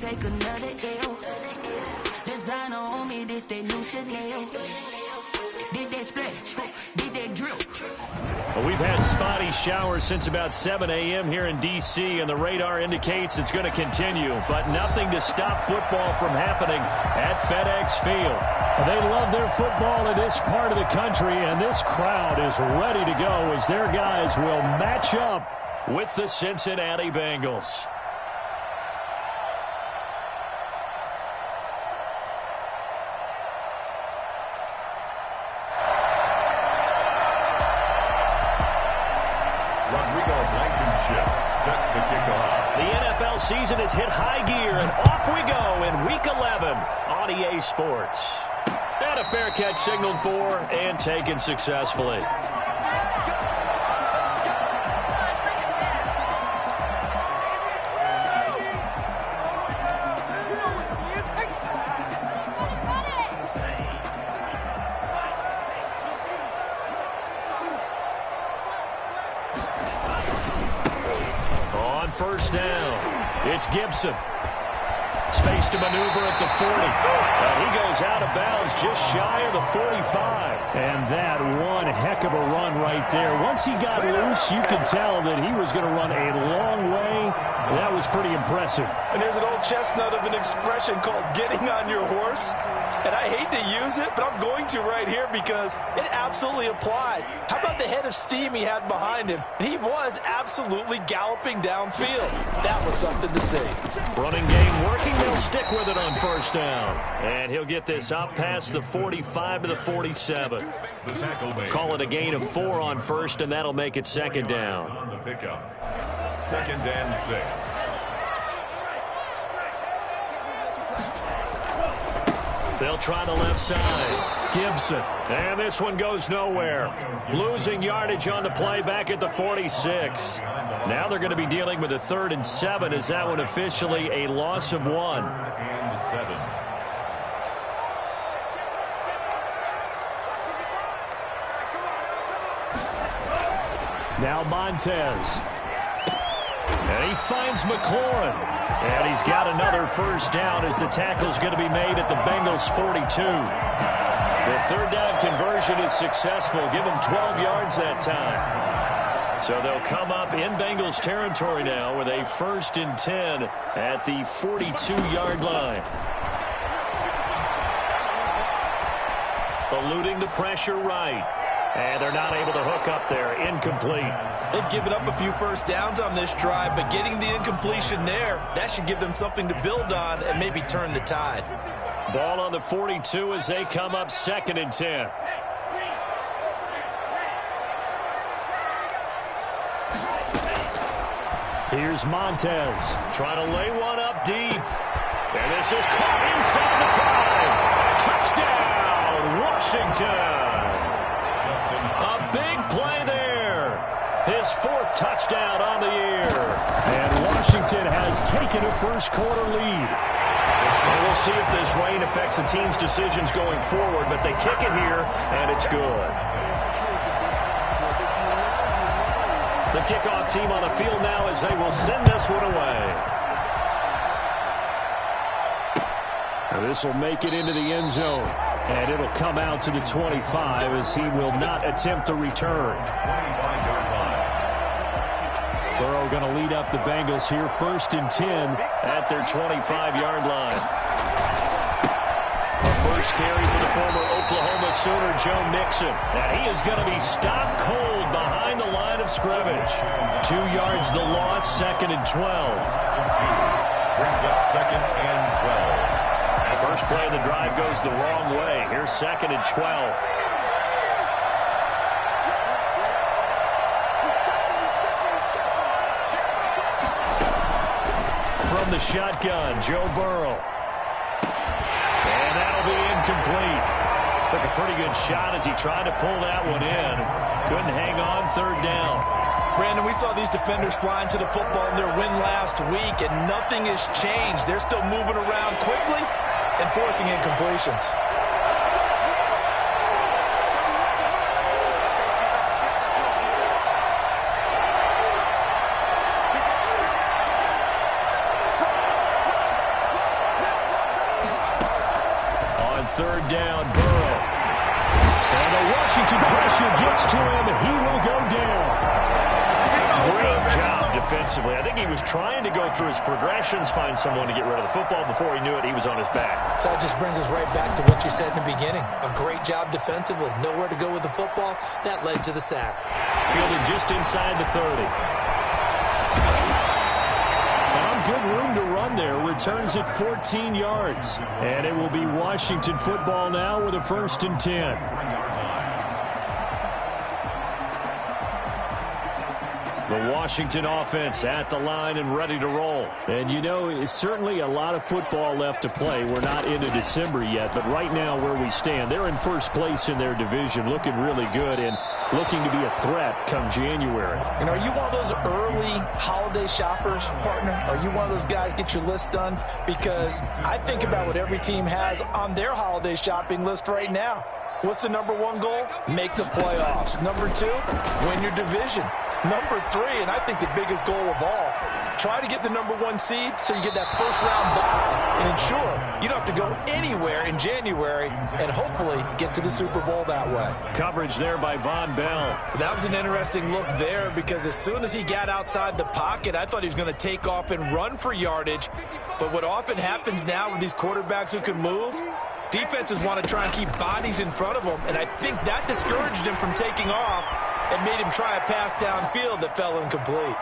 take another L. Designer on me, this they new Chanel. Did they split? Did they drill? Well, we've had spotty showers since about 7 a.m. here in D.C., and the radar indicates it's going to continue, but nothing to stop football from happening at FedEx Field. They love their football in this part of the country, and this crowd is ready to go as their guys will match up with the Cincinnati Bengals. The NFL season has hit high gear, and off we go in Week 11 on EA Sports. And a fair catch signaled for and taken successfully. First down. It's Gibson. Space to maneuver at the 40. He goes out of bounds just shy of the 45. And that one heck of a run right there. Once he got loose, you could tell that he was going to run a long way. That was pretty impressive. And there's an old chestnut of an expression called getting on your horse. And I hate to use it, but I'm going to right here because it absolutely applies. How about the head of steam he had behind him? He was absolutely galloping downfield. That was something to see. Running game working. They'll stick with it on first down. And he'll get this up past the 45 to the 47. Call it a gain of 4 on first, and that'll make it second down. On the pickup. Second and 6. They'll try the left side. Gibson. And this one goes nowhere. Losing yardage on the play back at the 46. Now they're going to be dealing with a 3rd and 7 as that one officially a loss of 1. And 7. Now Montez. And he finds McLaurin. And he's got another first down as the tackle's going to be made at the Bengals 42. The 3rd down conversion is successful. Give them 12 yards that time. So they'll come up in Bengals territory now with a 1st and 10 at the 42-yard line. Eluding the pressure right. And they're not able to hook up there. Incomplete. They've given up a few first downs on this drive, but getting the incompletion there, that should give them something to build on and maybe turn the tide. Ball on the 42 as they come up 2nd and 10. Here's Montez. Trying to lay one up deep. And this is caught inside the 5. Touchdown, Washington. A big play there. His 4th touchdown on the year. And Washington has taken a first-quarter lead. And we'll see if this rain affects the team's decisions going forward, but they kick it here, and it's good. The kickoff team on the field now as they will send this one away. And this will make it into the end zone. And it'll come out to the 25 as he will not attempt to return. Burrow going to lead up the Bengals here, 1st and 10 at their 25-yard line. A first carry for the former Oklahoma Sooner, Joe Mixon. And he is going to be stopped cold behind the line of scrimmage. 2 yards the loss, 2nd and 12. Brings up 2nd and 12. First play of the drive goes the wrong way. Here's 2nd and 12. From the shotgun, Joe Burrow. And that'll be incomplete. Took a pretty good shot as he tried to pull that one in. Couldn't hang on, 3rd down. Brandon, we saw these defenders flying to the football in their win last week, and nothing has changed. They're still moving around quickly and forcing incompletions. third down, Burrow. And the Washington pressure gets to him, and he will go down. Great job defensively. I think he was trying to go through his progressions, find someone to get rid of the football. Before he knew it, he was on his back. So that just brings us right back to what you said in the beginning. A great job defensively. Nowhere to go with the football. That led to the sack. Fielded just inside the 30. Found good room to run there. Returns at 14 yards. And it will be Washington football now with a 1st and 10. The Washington offense at the line and ready to roll. And, you know, it's certainly a lot of football left to play. We're not into December yet, but right now where we stand, they're in first place in their division, looking really good and looking to be a threat come January. And are you one of those early holiday shoppers, partner? Are you one of those guys get your list done? Because I think about what every team has on their holiday shopping list right now. What's the number one goal? Make the playoffs. Number 2, win your division. Number 3, and I think the biggest goal of all, try to get the number 1 seed so you get that first-round bye and ensure you don't have to go anywhere in January and hopefully get to the Super Bowl that way. Coverage there by Von Bell. That was an interesting look there because as soon as he got outside the pocket, I thought he was going to take off and run for yardage. But what often happens now with these quarterbacks who can move, defenses want to try and keep bodies in front of them, and I think that discouraged him from taking off and made him try a pass downfield that fell incomplete.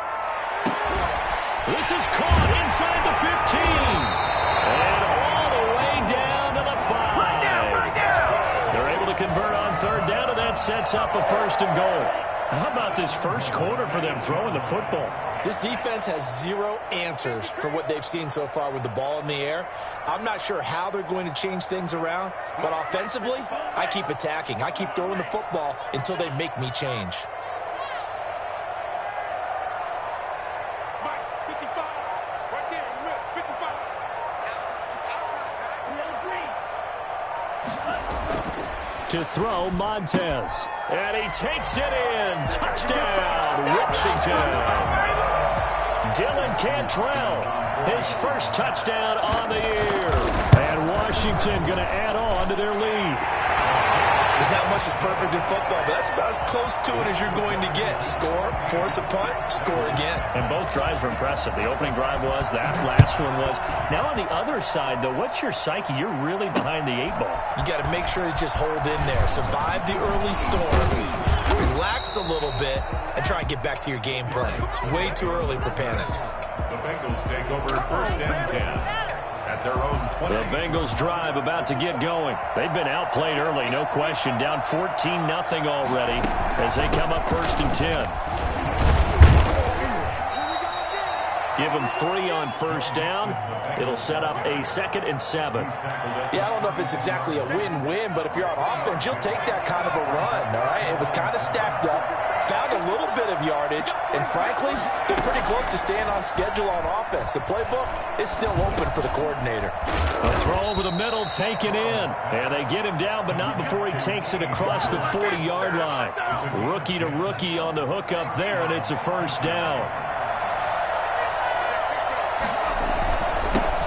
This is caught inside the 15. And all the way down to the 5. Right down. They're able to convert on third down, and that sets up a 1st and goal. How about this first quarter for them throwing the football? This defense has 0 answers for what they've seen so far with the ball in the air. I'm not sure how they're going to change things around, but offensively, I keep attacking. I keep throwing the football until they make me change. To throw, Montez. And he takes it in. Touchdown, Washington. Dylan Cantrell, his first touchdown on the year. And Washington going to add on to their lead. There's not much that's perfect in football, but that's about as close to it as you're going to get. Score, force a punt, score again. And both drives were impressive. The opening drive was, that last one was. Now on the other side, though, what's your psyche? You're really behind the 8 ball. You got to make sure you just hold in there. Survive the early storm. Relax a little bit and try and get back to your game plan. It's way too early for panic. The Bengals take over 1st and 10. At their own 20. The Bengals drive about to get going. They've been outplayed early, no question. Down 14-0 already as they come up 1st and 10. Give them 3 on first down. It'll set up a 2nd and 7. Yeah, I don't know if it's exactly a win-win, but if you're on offense, you'll take that kind of a run, all right? It was kind of stacked up, found a little bit of yardage, and frankly, they're pretty close to staying on schedule on offense. The playbook is still open for the coordinator. A throw over the middle taken in, and they get him down, but not before he takes it across the 40-yard line. Rookie to rookie on the hook up there, and it's a 1st down.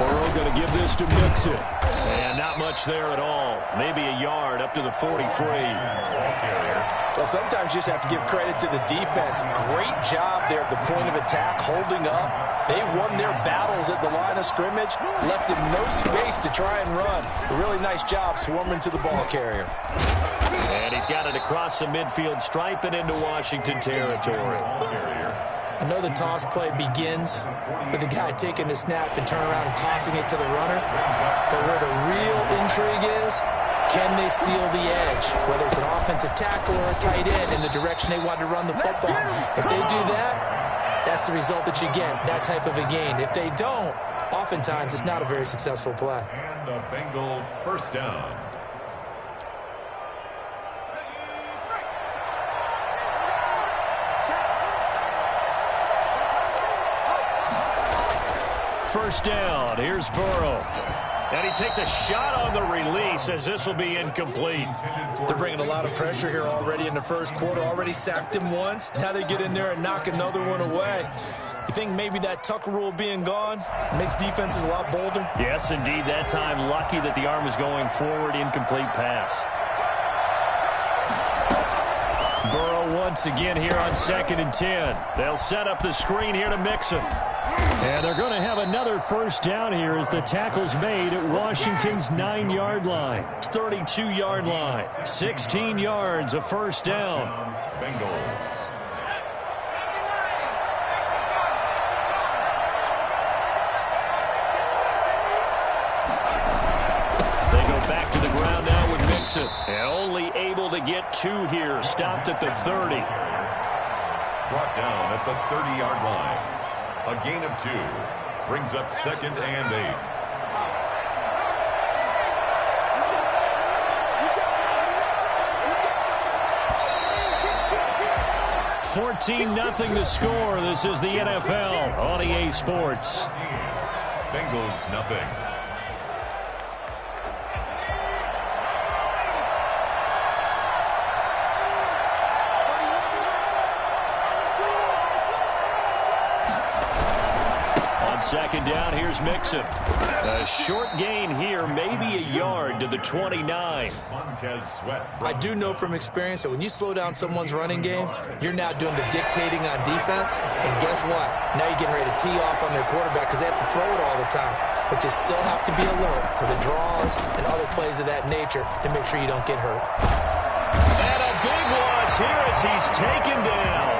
Burrow going to give this to Mixon. And not much there at all. Maybe a yard up to the 43. Well, sometimes you just have to give credit to the defense. Great job there at the point of attack, holding up. They won their battles at the line of scrimmage, left him no space to try and run. A really nice job swarming to the ball carrier. And he's got it across the midfield stripe and into Washington territory. I know the toss play begins with the guy taking the snap and turn around and tossing it to the runner. But where the real intrigue is, can they seal the edge? Whether it's an offensive tackle or a tight end in the direction they want to run the football. If they do that, that's the result that you get, that type of a gain. If they don't, oftentimes it's not a very successful play. And a Bengal 1st down. First down. Here's Burrow. And he takes a shot on the release as this will be incomplete. They're bringing a lot of pressure here already in the first quarter. Already sacked him once. Now they get in there and knock another one away. You think maybe that Tucker rule being gone makes defenses a lot bolder? Yes, indeed. That time, lucky that the arm was going forward. Incomplete pass. Burrow once again here on 2nd and 10. They'll set up the screen here to Mixon. And they're going to have another first down here as the tackle's made at Washington's 9-yard line. 32-yard line. 16 yards, a first down. Bengals. They go back to the ground now with Mixon. And only able to get 2 here. Stopped at the 30. Brought down at the 30-yard line. A gain of 2 brings up 2nd and 8. $14-0 the score. This is the NFL on EA Sports. Bengals nothing. Second down, here's Mixon. A short gain here, maybe a yard to the 29. I do know from experience that when you slow down someone's running game, you're now doing the dictating on defense. And guess what? Now you're getting ready to tee off on their quarterback because they have to throw it all the time. But you still have to be alert for the draws and other plays of that nature to make sure you don't get hurt. And a big loss here as he's taken down.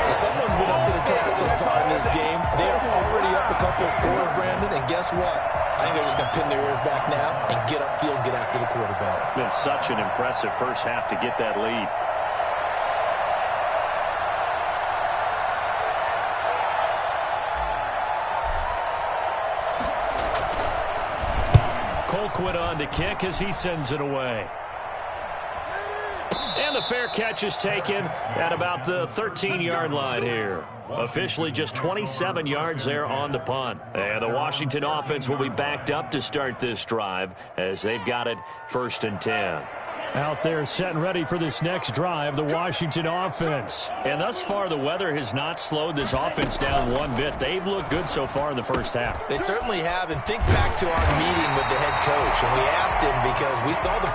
Someone's been up to the task so far in this game. They are already up a couple of scores, Brandon, and guess what? I think they're just going to pin their ears back now and get upfield and get after the quarterback. Been such an impressive first half to get that lead. Colquitt on to kick as he sends it away. And the fair catch is taken at about the 13-yard line here. Officially just 27 yards there on the punt. And the Washington offense will be backed up to start this drive as they've got it 1st and 10. Out there set and ready for this next drive, the Washington offense. And thus far, the weather has not slowed this offense down one bit. They've looked good so far in the first half. They certainly have. And think back to our meeting with the head coach. And we asked him because we saw the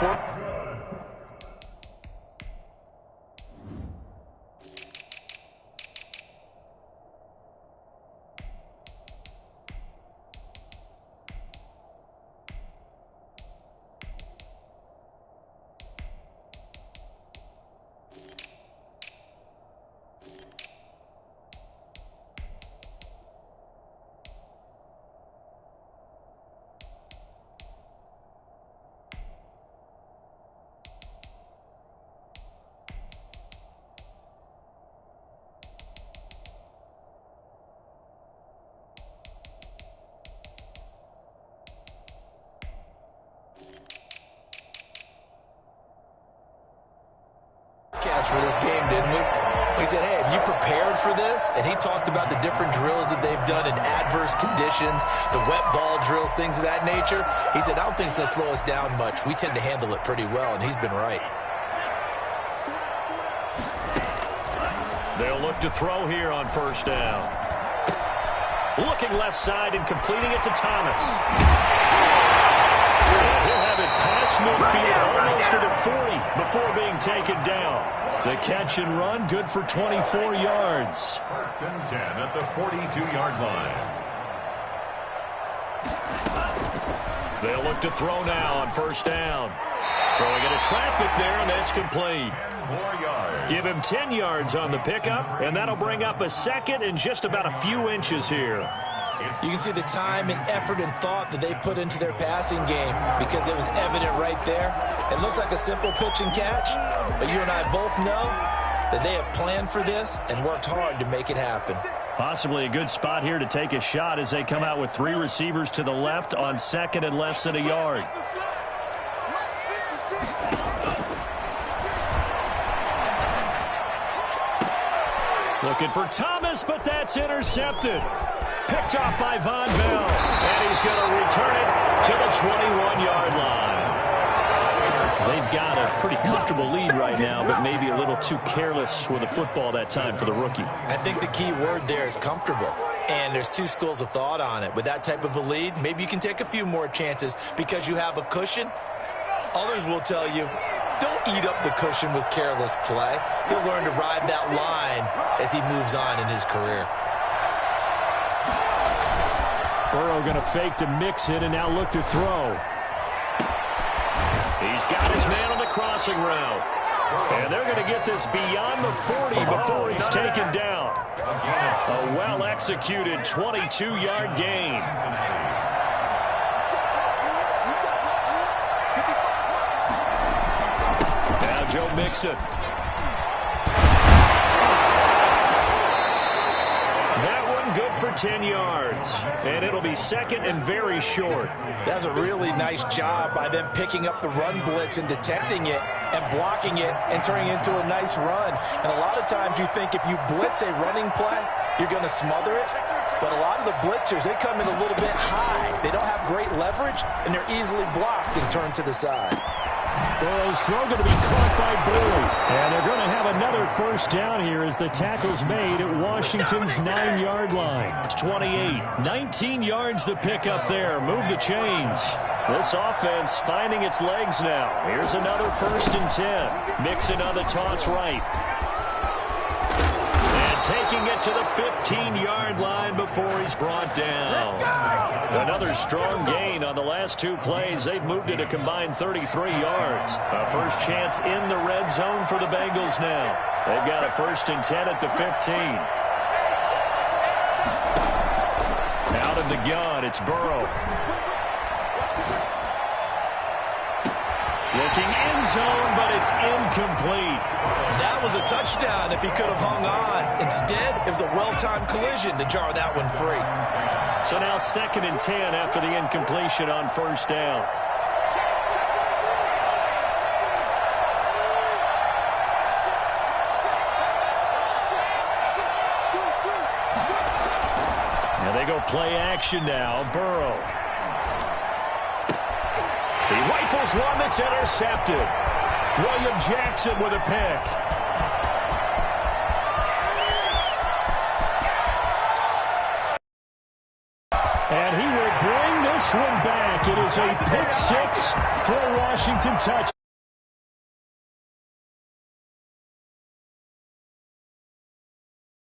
for this game, didn't we? He said, hey, have you prepared for this? And he talked about the different drills that they've done in adverse conditions, the wet ball drills, things of that nature. He said, I don't think it's going to slow us down much. We tend to handle it pretty well, and he's been right. They'll look to throw here on first down. Looking left side and completing it to Thomas. He'll have it past midfield almost to the 40 before being taken down. The catch and run, good for 24 yards. 1st and 10 at the 42-yard line. They'll look to throw now on first down. Throwing into traffic there, and that's complete. 4 yards. Give him 10 yards on the pickup, and that'll bring up a second and just about a few inches here. You can see the time and effort and thought that they put into their passing game because it was evident right there. It looks like a simple pitch and catch, but you and I both know that they have planned for this and worked hard to make it happen. Possibly a good spot here to take a shot as they come out with 3 receivers to the left on second and less than a yard. Looking for Thomas, but that's intercepted. Picked off by Von Bell, and he's going to return it to the 21-yard line. They've got a pretty comfortable lead right now, but maybe a little too careless with the football that time for the rookie. I think the key word there is comfortable. And there's two schools of thought on it. With that type of a lead, maybe you can take a few more chances because you have a cushion. Others will tell you, don't eat up the cushion with careless play. He'll learn to ride that line as he moves on in his career. Burrow going to fake to mix it and now look to throw. He's got his man on the crossing route. And they're going to get this beyond the 40 before he's taken down. A well-executed 22-yard gain. Now Joe Mixon. That one good for 10 yards. And it'll be second and very short. That's a really nice job by them picking up the run blitz and detecting it and blocking it and turning it into a nice run. And a lot of times you think if you blitz a running play, you're going to smother it. But a lot of the blitzers, they come in a little bit high. They don't have great leverage, and they're easily blocked and turned to the side. Burrow's throw going to be caught by Boyd. And they're going to have another first down here as the tackle's made at Washington's 9-yard line. It's 28. 19 yards to pick up there. Move the chains. This offense finding its legs now. Here's another 1st and 10. Mixon on the toss right. And taking it to the 15-yard line before he's brought down. Another strong gain on the last two plays. They've moved it a combined 33 yards. A first chance in the red zone for the Bengals now. They've got a 1st and 10 at the 15. Out of the gun, it's Burrow. Looking end zone, but it's incomplete. That was a touchdown if he could have hung on. Instead, it was a well-timed collision to jar that one free. So now 2nd and 10 after the incompletion on first down. And they go play action now. Burrow. He rifles one that's intercepted. William Jackson with a pick. And he will bring this one back. It is a pick 6 for a Washington touchdown.